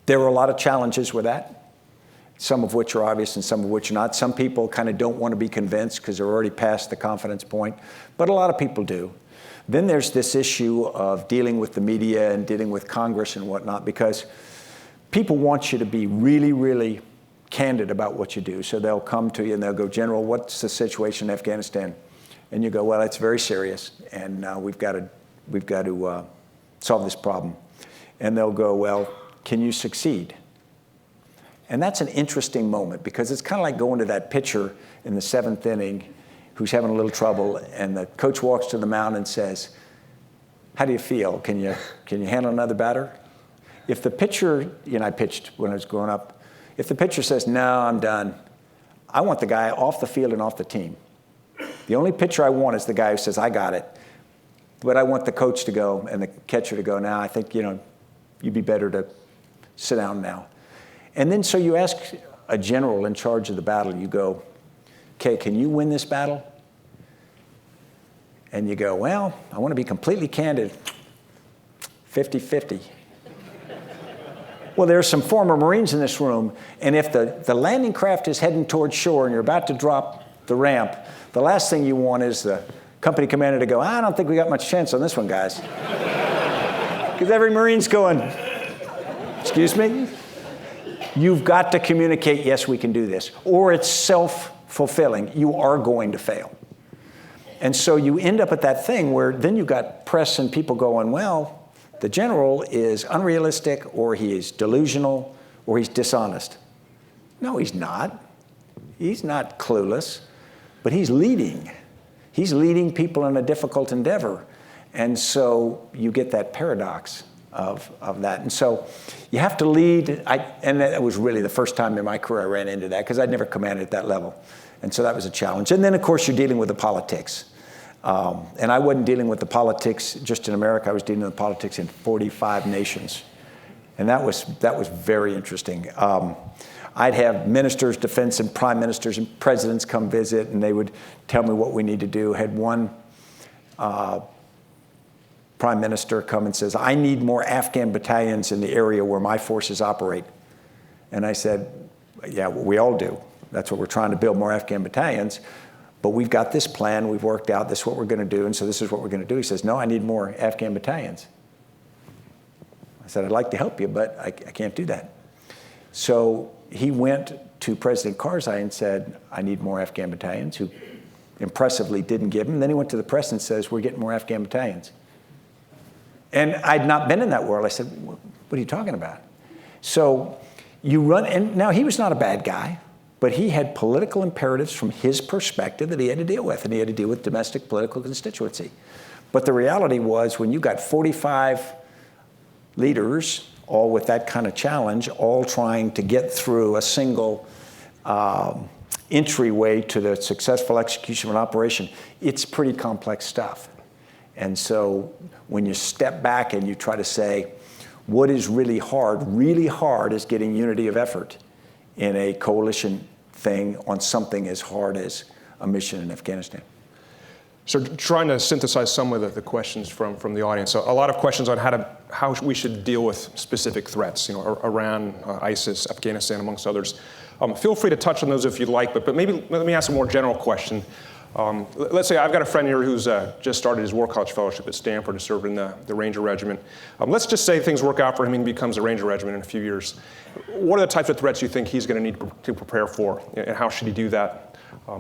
There were a lot of challenges with that, some of which are obvious and some of which are not. Some people kind of don't want to be convinced because they're already past the confidence point, but a lot of people do. Then there's this issue of dealing with the media and dealing with Congress and whatnot, because people want you to be really, really candid about what you do. So they'll come to you and they'll go, General, what's the situation in Afghanistan? And you go, well, it's very serious, and we've got to solve this problem. And they'll go, well, can you succeed? And that's an interesting moment, because it's kind of like going to that pitcher in the 7th inning who's having a little trouble, and the coach walks to the mound and says, how do you feel? Can you handle another batter? If the pitcher, I pitched when I was growing up, if the pitcher says, no, I'm done, I want the guy off the field and off the team. The only pitcher I want is the guy who says, I got it. But I want the coach to go and the catcher to go, now I think, you'd be better to sit down now. And then so you ask a general in charge of the battle, you go, okay, can you win this battle? And you go, well, I want to be completely candid, 50-50. Well, there are some former Marines in this room, and if the landing craft is heading towards shore and you're about to drop the ramp, the last thing you want is the company commander to go, I don't think we got much chance on this one, guys. Because every Marine's going, excuse me? You've got to communicate, yes, we can do this. Or it's self-fulfilling. You are going to fail. And so you end up at that thing where then you've got press and people going, well, the general is unrealistic, or he is delusional, or he's dishonest. No, he's not. He's not clueless, but he's leading. He's leading people in a difficult endeavor. And so you get that paradox of that. And so you have to lead. And that was really the first time in my career I ran into that, because I'd never commanded at that level. And so that was a challenge. And then, of course, you're dealing with the politics. And I wasn't dealing with the politics just in America. I was dealing with the politics in 45 nations. And that was very interesting. I'd have ministers, defense and prime ministers and presidents come visit, and they would tell me what we need to do. Had one prime minister come and says, I need more Afghan battalions in the area where my forces operate. And I said, yeah, well, we all do. That's what we're trying to build, more Afghan battalions. But we've got this plan, we've worked out, this is what we're going to do, and so this is what we're going to do. He says, no, I need more Afghan battalions. I said, I'd like to help you, but I can't do that. So he went to President Karzai and said, I need more Afghan battalions, who impressively didn't give him. And then he went to the press and says, we're getting more Afghan battalions. And I'd not been in that world. I said, what are you talking about? So you run, and now he was not a bad guy, but he had political imperatives from his perspective that he had to deal with, and he had to deal with domestic political constituency. But the reality was, when you got 45 leaders, all with that kind of challenge, all trying to get through a single entryway to the successful execution of an operation, it's pretty complex stuff. And so when you step back and you try to say, what is really hard is getting unity of effort in a coalition thing on something as hard as a mission in Afghanistan. So trying to synthesize some of the questions from the audience. So a lot of questions on how we should deal with specific threats, Iran, ISIS, Afghanistan, amongst others. Feel free to touch on those if you'd like, but maybe let me ask a more general question. Let's say I've got a friend here who's just started his War College Fellowship at Stanford to serve in the Ranger Regiment. Let's just say things work out for him and he becomes a Ranger Regiment in a few years. What are the types of threats you think he's going to need to prepare for, and how should he do that,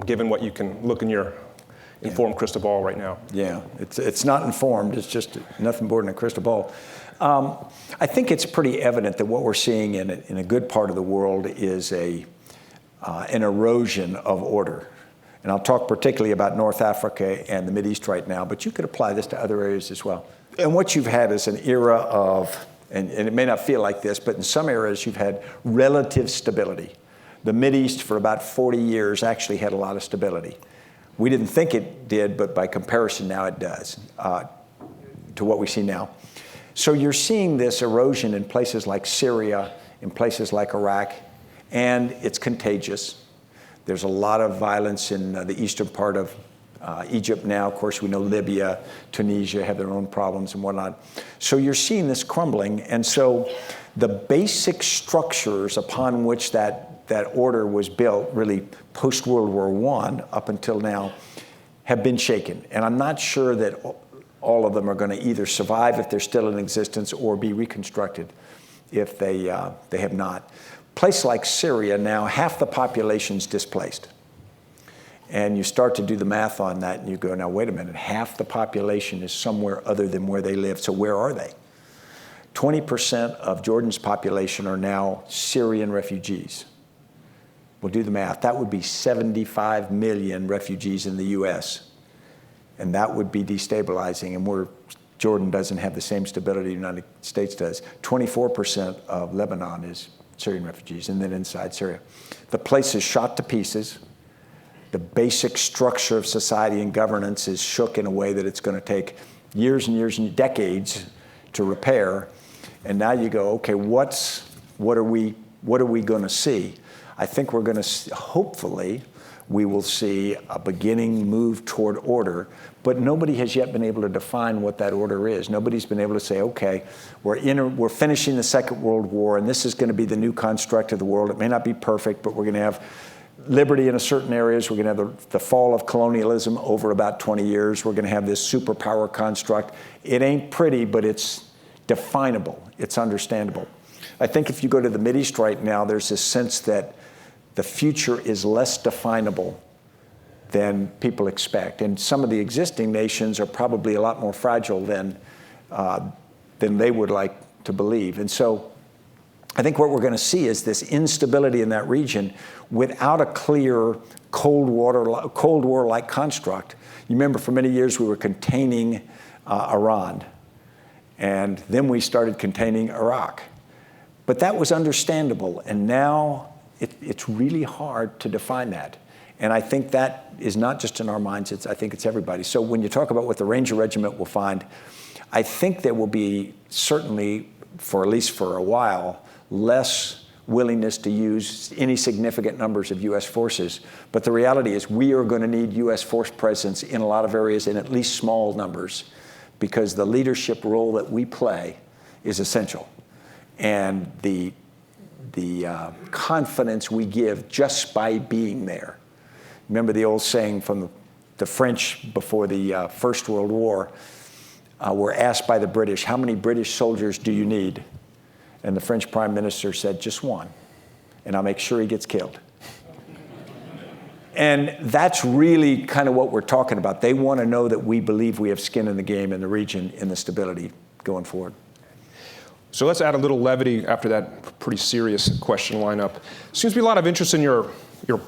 given what you can look in your informed crystal ball right now? Yeah, it's not informed. It's just nothing more than a crystal ball. I think it's pretty evident that what we're seeing in a good part of the world is a an erosion of order. And I'll talk particularly about North Africa and the Mideast right now, but you could apply this to other areas as well. And what you've had is an era of, and it may not feel like this, but in some areas you've had relative stability. The Mideast for about 40 years actually had a lot of stability. We didn't think it did, but by comparison now it does, to what we see now. So you're seeing this erosion in places like Syria, in places like Iraq, and it's contagious. There's a lot of violence in the eastern part of Egypt now. Of course, we know Libya, Tunisia have their own problems and whatnot. So you're seeing this crumbling. And so the basic structures upon which that order was built, really post-World War I up until now, have been shaken. And I'm not sure that all of them are going to either survive if they're still in existence or be reconstructed if they have not. Place like Syria now, half the population's displaced. And you start to do the math on that and you go, now wait a minute, half the population is somewhere other than where they live. So where are they? 20% of Jordan's population are now Syrian refugees. We'll do the math. That would be 75 million refugees in the US. And that would be destabilizing. And Jordan doesn't have the same stability the United States does. 24% of Lebanon is Syrian refugees, and then inside Syria. The place is shot to pieces. The basic structure of society and governance is shook in a way that it's going to take years and years and decades to repair. And now you go, okay, what are we going to see? I think we're going to, hopefully, we will see a beginning move toward order, but nobody has yet been able to define what that order is. Nobody's been able to say, okay, we're finishing the Second World War, and this is going to be the new construct of the world. It may not be perfect, but we're going to have liberty in certain areas. We're going to have the fall of colonialism over about 20 years. We're going to have this superpower construct. It ain't pretty, but it's definable. It's understandable. I think if you go to the Mideast right now, there's this sense that the future is less definable than people expect. And some of the existing nations are probably a lot more fragile than they would like to believe. And so I think what we're going to see is this instability in that region without a clear Cold War-like construct. You remember for many years we were containing Iran, and then we started containing Iraq. But that was understandable, and now it's really hard to define that. And I think that is not just in our minds, I think it's everybody. So when you talk about what the Ranger Regiment will find, I think there will be certainly, at least for a while, less willingness to use any significant numbers of U.S. forces. But the reality is we are going to need U.S. force presence in a lot of areas in at least small numbers, because the leadership role that we play is essential. And the confidence we give just by being there. Remember the old saying from the French before the First World War, were asked by the British, how many British soldiers do you need? And the French Prime Minister said, just one, and I'll make sure he gets killed. And that's really kind of what we're talking about. They want to know that we believe we have skin in the game in the region, in the stability going forward. So let's add a little levity after that pretty serious question lineup. Seems to be a lot of interest in your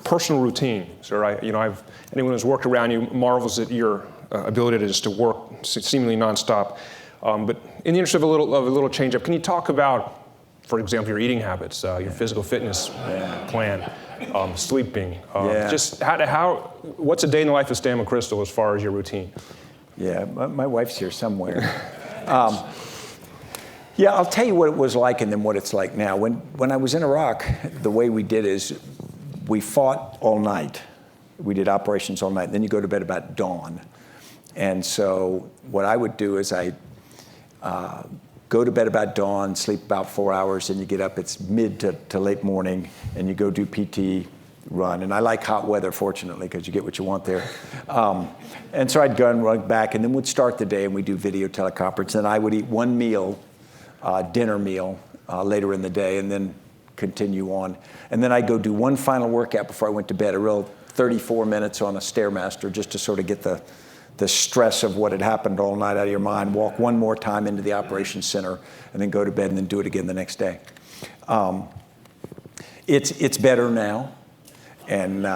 personal routine, sir. Anyone who's worked around you marvels at your ability to just to work seemingly nonstop. But in the interest of a little change up, can you talk about, for example, your eating habits, your physical fitness plan, sleeping? Just what's a day in the life of Stan McChrystal as far as your routine? Yeah, my wife's here somewhere. Yeah, I'll tell you what it was like and then what it's like now. When I was in Iraq, the way we did is we fought all night. We did operations all night. Then you go to bed about dawn. And so what I would do is I go to bed about dawn, sleep about 4 hours, and you get up. It's mid to late morning, and you go do PT, run. And I like hot weather, fortunately, because you get what you want there. And so I'd go and run back, and then we'd start the day, and we'd do video teleconference. And I would eat one meal, dinner meal, later in the day, and then continue on. And then I'd go do one final workout before I went to bed, a real 34 minutes on a Stairmaster, just to sort of get the stress of what had happened all night out of your mind, walk one more time into the operations center, and then go to bed and then do it again the next day. It's better now. And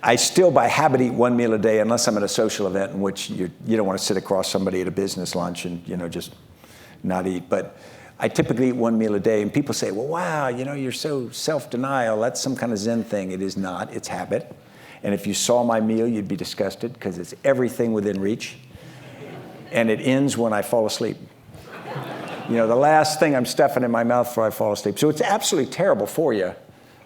I still, by habit, eat one meal a day, unless I'm at a social event in which you don't want to sit across somebody at a business lunch and just not eat. But I typically eat one meal a day, and people say, well, wow, you're so self-denial. That's some kind of Zen thing. It is not. It's habit. And if you saw my meal, you'd be disgusted, because it's everything within reach. And it ends when I fall asleep. The last thing I'm stuffing in my mouth before I fall asleep. So it's absolutely terrible for you.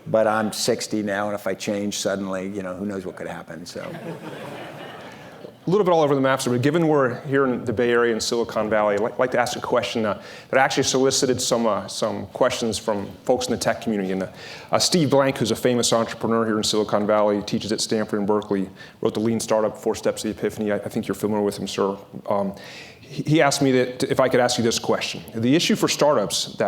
But I'm 60 now, and if I change suddenly, who knows what could happen. So, a little bit all over the map, but given we're here in the Bay Area in Silicon Valley, I'd like to ask a question that actually solicited some questions from folks in the tech community. And Steve Blank, who's a famous entrepreneur here in Silicon Valley, teaches at Stanford and Berkeley, wrote the Lean Startup, 4 Steps to the Epiphany. I think you're familiar with him, sir. He asked me if I could ask you this question. The issue for startups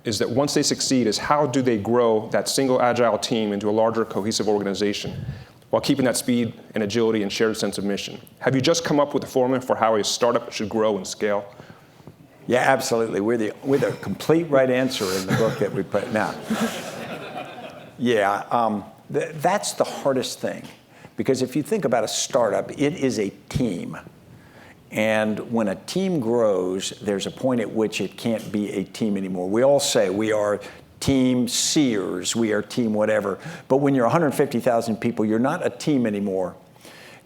is that once they succeed is how do they grow that single agile team into a larger cohesive organization while keeping that speed and agility and shared sense of mission? Have you just come up with a formula for how a startup should grow and scale? Yeah, absolutely. We're the complete right answer in the book that we put now. Yeah, that's the hardest thing. Because if you think about a startup, it is a team. And when a team grows, there's a point at which it can't be a team anymore. We all say we are team Sears, we are team whatever. But when you're 150,000 people, you're not a team anymore.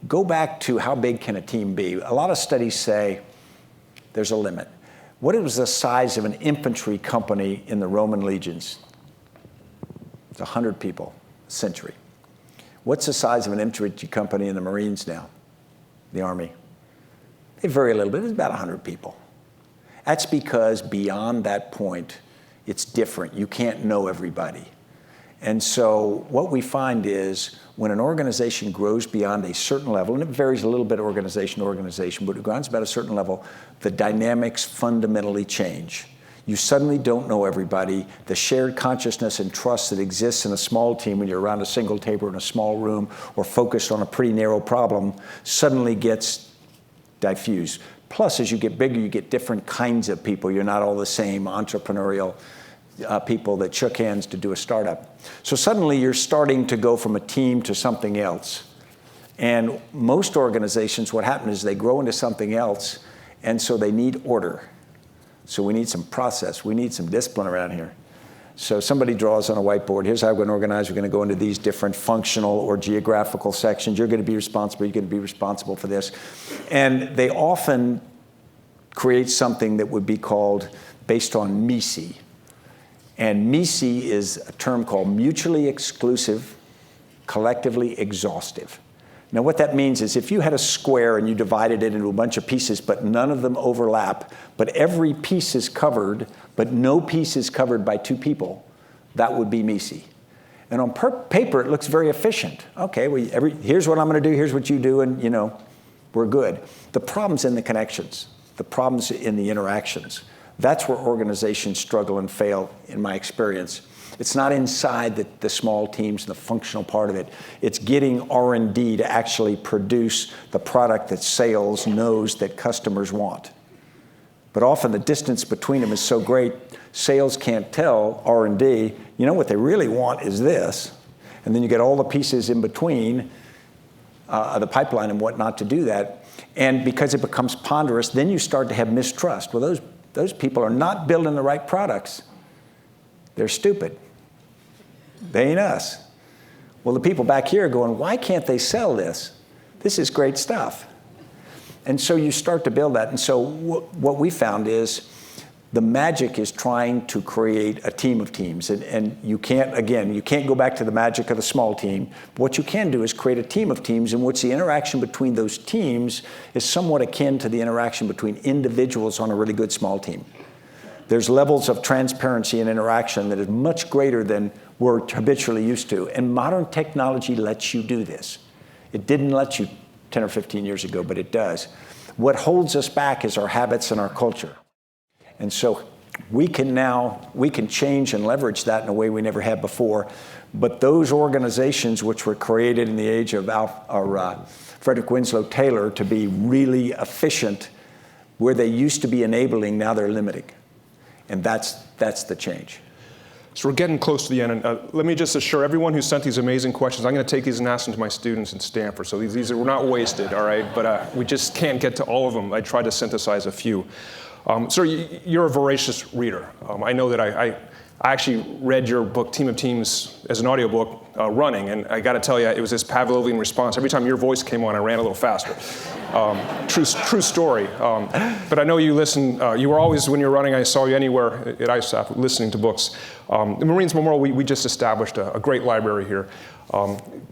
Go back to how big can a team be? A lot of studies say there's a limit. What was the size of an infantry company in the Roman legions? It's 100 people a century. What's the size of an infantry company in the Marines now, the Army? They vary a little bit. It's about 100 people. That's because beyond that point, it's different. You can't know everybody. And so what we find is when an organization grows beyond a certain level, and it varies a little bit organization to organization, but it grows about a certain level, the dynamics fundamentally change. You suddenly don't know everybody. The shared consciousness and trust that exists in a small team when you're around a single table in a small room or focused on a pretty narrow problem suddenly gets diffuse. Plus, as you get bigger, you get different kinds of people. You're not all the same entrepreneurial people that shook hands to do a startup. So suddenly you're starting to go from a team to something else. And most organizations, what happens is they grow into something else, and so they need order. So we need some process. We need some discipline around here. So somebody draws on a whiteboard, here's how we're going to organize. We're going to go into these different functional or geographical sections. You're going to be responsible. You're going to be responsible for this. And they often create something that would be called based on MISI. And MISI is a term called mutually exclusive, collectively exhaustive. Now what that means is if you had a square and you divided it into a bunch of pieces, but none of them overlap, but every piece is covered, but no piece is covered by 2 people, that would be MISI. And on paper, it looks very efficient. Okay, well, here's what I'm going to do, here's what you do, and we're good. The problem's in the connections. The problem's in the interactions. That's where organizations struggle and fail, in my experience. It's not inside the small teams and the functional part of it. It's getting R&D to actually produce the product that sales knows that customers want. But often the distance between them is so great, sales can't tell R&D, what they really want is this. And then you get all the pieces in between the pipeline and whatnot to do that. And because it becomes ponderous, then you start to have mistrust. Well, those people are not building the right products. They're stupid. They ain't us. Well, the people back here are going, why can't they sell this? This is great stuff. And so you start to build that. And so what we found is the magic is trying to create a team of teams. And you can't go back to the magic of the small team. What you can do is create a team of teams in which the interaction between those teams is somewhat akin to the interaction between individuals on a really good small team. There's levels of transparency and interaction that is much greater than we're habitually used to. And modern technology lets you do this. It didn't let you 10 or 15 years ago, but it does. What holds us back is our habits and our culture. And so we can change and leverage that in a way we never have before. But those organizations which were created in the age of Frederick Winslow Taylor to be really efficient, where they used to be enabling, now they're limiting. And that's the change. So we're getting close to the end, and let me just assure everyone who sent these amazing questions, I'm going to take these and ask them to my students in Stanford, so these are not wasted, all right? But we just can't get to all of them. I tried to synthesize a few. Sir, you're a voracious reader. I know that I actually read your book, Team of Teams, as an audiobook running, and I got to tell you, it was this Pavlovian response. Every time your voice came on, I ran a little faster. True story. But I know you listen. You were always, when you were running, I saw you anywhere at ISAF listening to books. The Marines Memorial, we just established a great library here.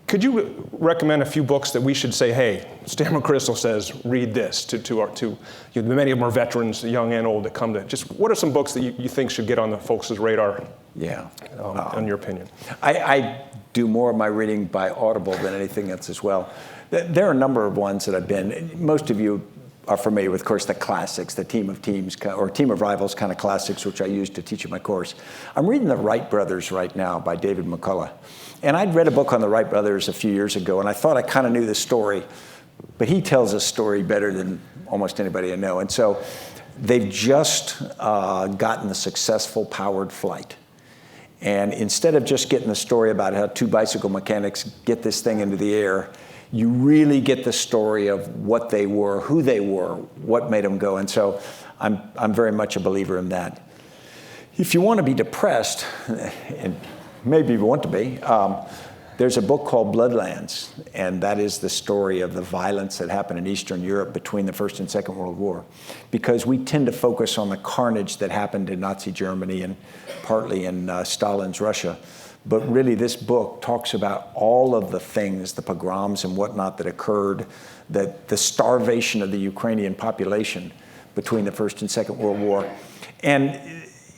Could you recommend a few books that we should say, hey, Stan McChrystal says, read this to many of them are veterans, young and old, that come to, just what are some books that you think should get on the folks' radar? Yeah. In your opinion? I do more of my reading by Audible than anything else as well. There are a number of ones that I've been, most of you are familiar with, of course, the classics, the Team of Teams, or Team of Rivals kind of classics, which I use to teach in my course. I'm reading The Wright Brothers right now by David McCullough. And I'd read a book on the Wright Brothers a few years ago, and I thought I kind of knew the story, but he tells a story better than almost anybody I know. And so they've just gotten a successful powered flight. And instead of just getting the story about how two bicycle mechanics get this thing into the air, you really get the story of what they were, who they were, what made them go. And so I'm very much a believer in that. If you want to be depressed, and maybe you want to be, there's a book called Bloodlands, and that is the story of the violence that happened in Eastern Europe between the First and Second World War. Because we tend to focus on the carnage that happened in Nazi Germany and partly in Stalin's Russia. But really, this book talks about all of the things, the pogroms and whatnot that occurred, the starvation of the Ukrainian population between the First and Second World War. And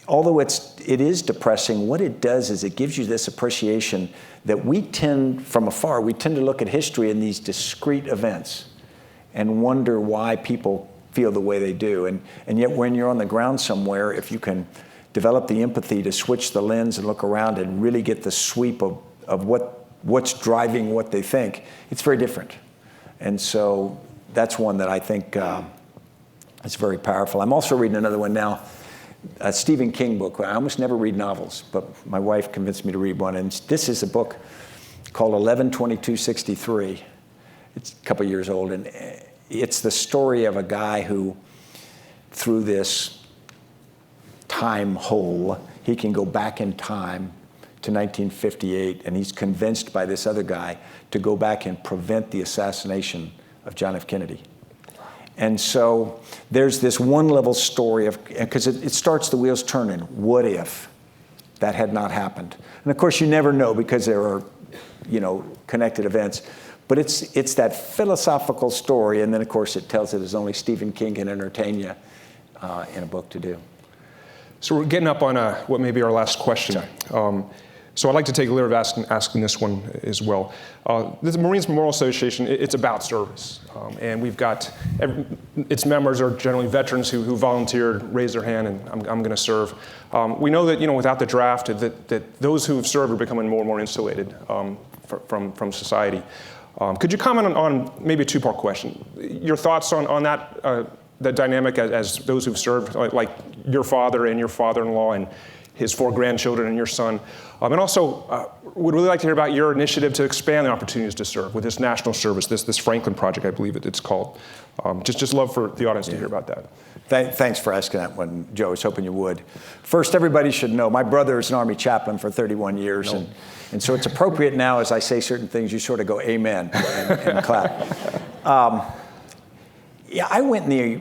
although it is depressing, what it does is it gives you this appreciation that we tend, from afar, we tend to look at history in these discrete events and wonder why people feel the way they do. And yet when you're on the ground somewhere, if you can develop the empathy to switch the lens and look around and really get the sweep of what's driving what they think, it's very different. And so that's one that I think is very powerful. I'm also reading another one now, a Stephen King book. I almost never read novels, but my wife convinced me to read one. And this is a book called 11/22/63. It's a couple years old. And it's the story of a guy who, through this time hole, he can go back in time to 1958, and he's convinced by this other guy to go back and prevent the assassination of John F. Kennedy. And so there's this one level story of, because it starts the wheels turning. What if that had not happened? And of course you never know because there are, connected events. But it's that philosophical story, and then of course it tells it as only Stephen King can entertain you in a book to do. So we're getting up on what may be our last question. So I'd like to take a liberty of asking this one as well. The Marines Memorial Association, it's about service. And we've got, its members are generally veterans who volunteered, raised their hand, and I'm going to serve. We know that, without the draft, that those who have served are becoming more and more insulated from society. Could you comment on maybe a two-part question? Your thoughts on that, the dynamic as those who've served, like your father and your father-in-law and his 4 grandchildren and your son. And also, would really like to hear about your initiative to expand the opportunities to serve with this national service, this Franklin Project, I believe it's called. Just love for the audience to hear about that. Thanks for asking that one, Joe. I was hoping you would. First, everybody should know, my brother is an Army chaplain for 31 years, and so it's appropriate now as I say certain things, you sort of go amen and clap. Yeah, I went in the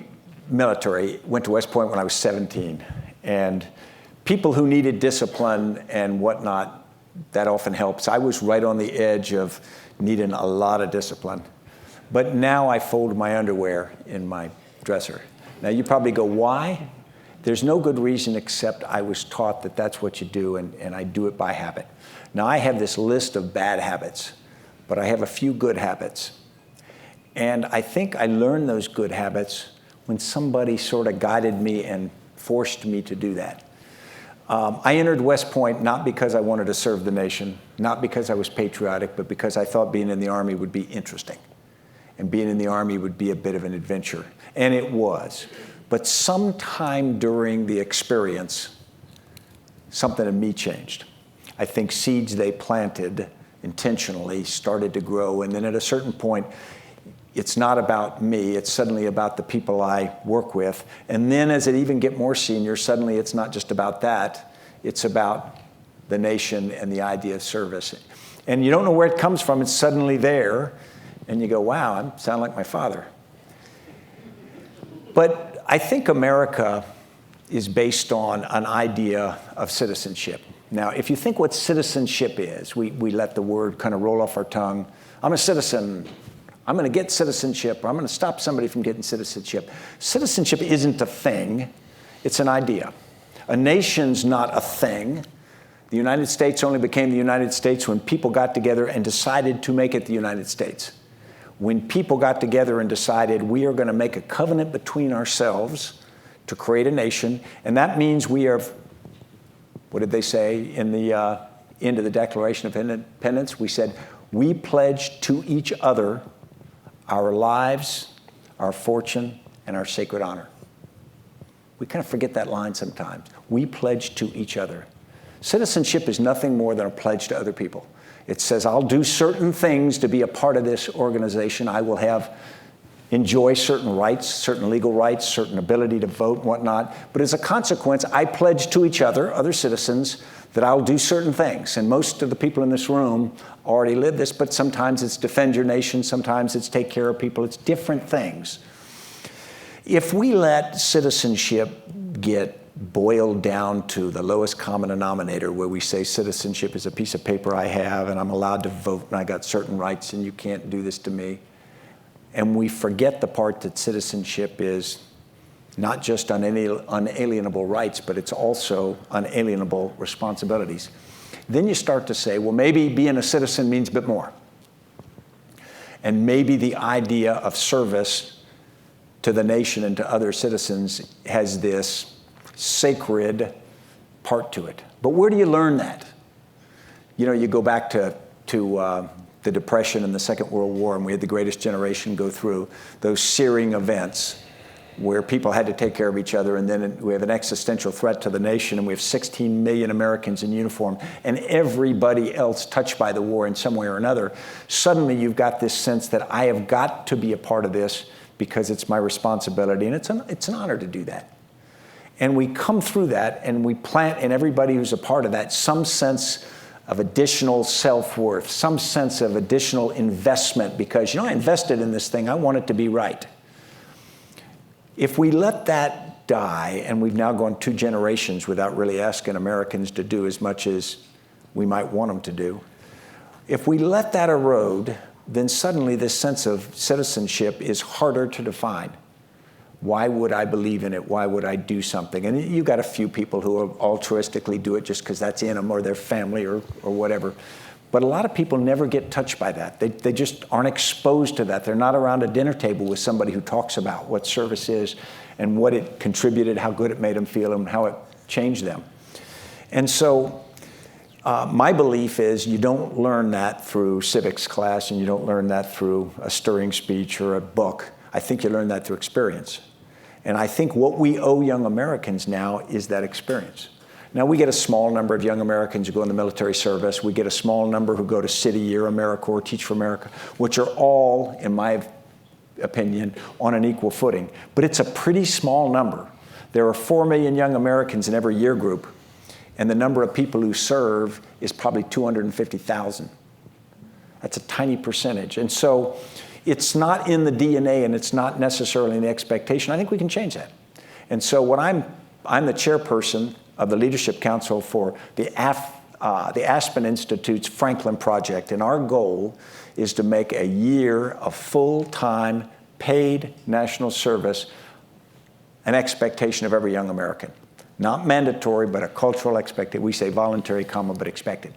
military, went to West Point when I was 17, and people who needed discipline and whatnot, that often helps. I was right on the edge of needing a lot of discipline. But now I fold my underwear in my dresser. Now you probably go, why? There's no good reason except I was taught that that's what you do, and I do it by habit. Now I have this list of bad habits, but I have a few good habits. And I think I learned those good habits when somebody sort of guided me and forced me to do that. I entered West Point not because I wanted to serve the nation, not because I was patriotic, but because I thought being in the Army would be interesting. And being in the Army would be a bit of an adventure. And it was. But sometime during the experience, something in me changed. I think seeds they planted intentionally started to grow, and then at a certain point, it's not about me, it's suddenly about the people I work with. And then as it even get more senior, suddenly it's not just about that, it's about the nation and the idea of service. And you don't know where it comes from, it's suddenly there, and you go, wow, I sound like my father. But I think America is based on an idea of citizenship. Now, if you think what citizenship is, we let the word kind of roll off our tongue. I'm a citizen. I'm going to get citizenship, or I'm going to stop somebody from getting citizenship. Citizenship isn't a thing. It's an idea. A nation's not a thing. The United States only became the United States when people got together and decided to make it the United States. When people got together and decided we are going to make a covenant between ourselves to create a nation, and that means we are, what did they say in the end of the Declaration of Independence? We said, we pledge to each other our lives, our fortune, and our sacred honor. We kind of forget that line sometimes. We pledge to each other. Citizenship is nothing more than a pledge to other people. It says, I'll do certain things to be a part of this organization. I will enjoy certain rights, certain legal rights, certain ability to vote and whatnot. But as a consequence, I pledge to each other, other citizens, that I'll do certain things. And most of the people in this room already live this, but sometimes it's defend your nation, sometimes it's take care of people, it's different things. If we let citizenship get boiled down to the lowest common denominator, where we say citizenship is a piece of paper I have and I'm allowed to vote and I got certain rights and you can't do this to me, and we forget the part that citizenship is not just unalienable rights, but it's also unalienable responsibilities, then you start to say, well, maybe being a citizen means a bit more. And maybe the idea of service to the nation and to other citizens has this sacred part to it. But where do you learn that? You know, you go back to the Depression and the Second World War, and we had the greatest generation go through those searing events where people had to take care of each other, and then we have an existential threat to the nation, and we have 16 million Americans in uniform, and everybody else touched by the war in some way or another. Suddenly you've got this sense that I have got to be a part of this because it's my responsibility, and it's an honor to do that. And we come through that, and we plant in everybody who's a part of that some sense of additional self-worth, some sense of additional investment, because, I invested in this thing, I want it to be right. If we let that die, and we've now gone 2 generations without really asking Americans to do as much as we might want them to do, if we let that erode, then suddenly this sense of citizenship is harder to define. Why would I believe in it? Why would I do something? And you got a few people who altruistically do it just because that's in them or their family or whatever. But a lot of people never get touched by that. They just aren't exposed to that. They're not around a dinner table with somebody who talks about what service is and what it contributed, how good it made them feel, and how it changed them. And so my belief is you don't learn that through civics class, and you don't learn that through a stirring speech or a book. I think you learn that through experience. And I think what we owe young Americans now is that experience. Now, we get a small number of young Americans who go in the military service. We get a small number who go to City Year, AmeriCorps, Teach for America, which are all, in my opinion, on an equal footing. But it's a pretty small number. There are 4 million young Americans in every year group, and the number of people who serve is probably 250,000. That's a tiny percentage. And so it's not in the DNA, and it's not necessarily an expectation. I think we can change that. And so what I'm the chairperson of the Leadership Council for the Aspen Institute's Franklin Project, and our goal is to make a year of full-time paid national service an expectation of every young American. Not mandatory, but a cultural expectation. We say voluntary, but expected.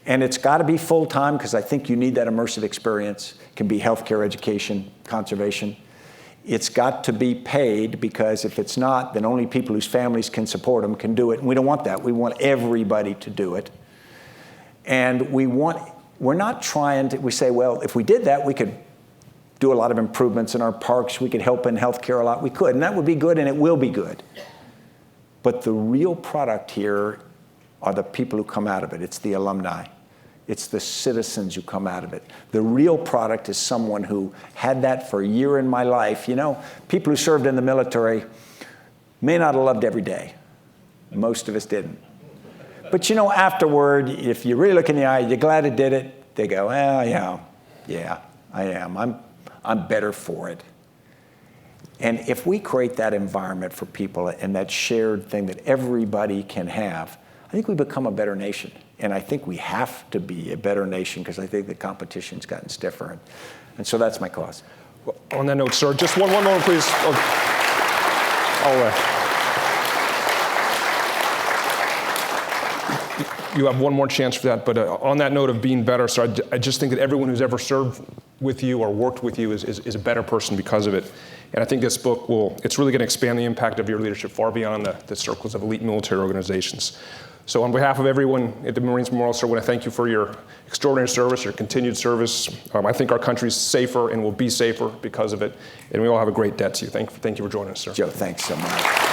And it's got to be full-time, because I think you need that immersive experience. It can be healthcare, education, conservation. It's got to be paid, because if it's not, then only people whose families can support them can do it. And we don't want that. We want everybody to do it. And we're not trying to, we say, well, if we did that, we could do a lot of improvements in our parks. We could help in healthcare a lot. We could, and that would be good, and it will be good. But the real product here are the people who come out of it. It's the alumni. It's the citizens who come out of it. The real product is someone who had that for a year in my life. You know, people who served in the military may not have loved every day. Most of us didn't. But you know, afterward, if you really look in the eye, you're glad I did it. They go, well, yeah, I am. I'm better for it. And if we create that environment for people and that shared thing that everybody can have, I think we become a better nation. And I think we have to be a better nation because I think the competition's gotten stiffer. And so that's my cause. Well, on that note, sir, just one moment, please. You have one more chance for that, but on that note of being better, sir, I just think that everyone who's ever served with you or worked with you is a better person because of it. And I think this book it's really going to expand the impact of your leadership far beyond the circles of elite military organizations. So on behalf of everyone at the Marines Memorial, sir, I want to thank you for your extraordinary service, your continued service. I think our country's safer and will be safer because of it, and we all have a great debt to you. Thank you for joining us, sir. Joe, thanks so much.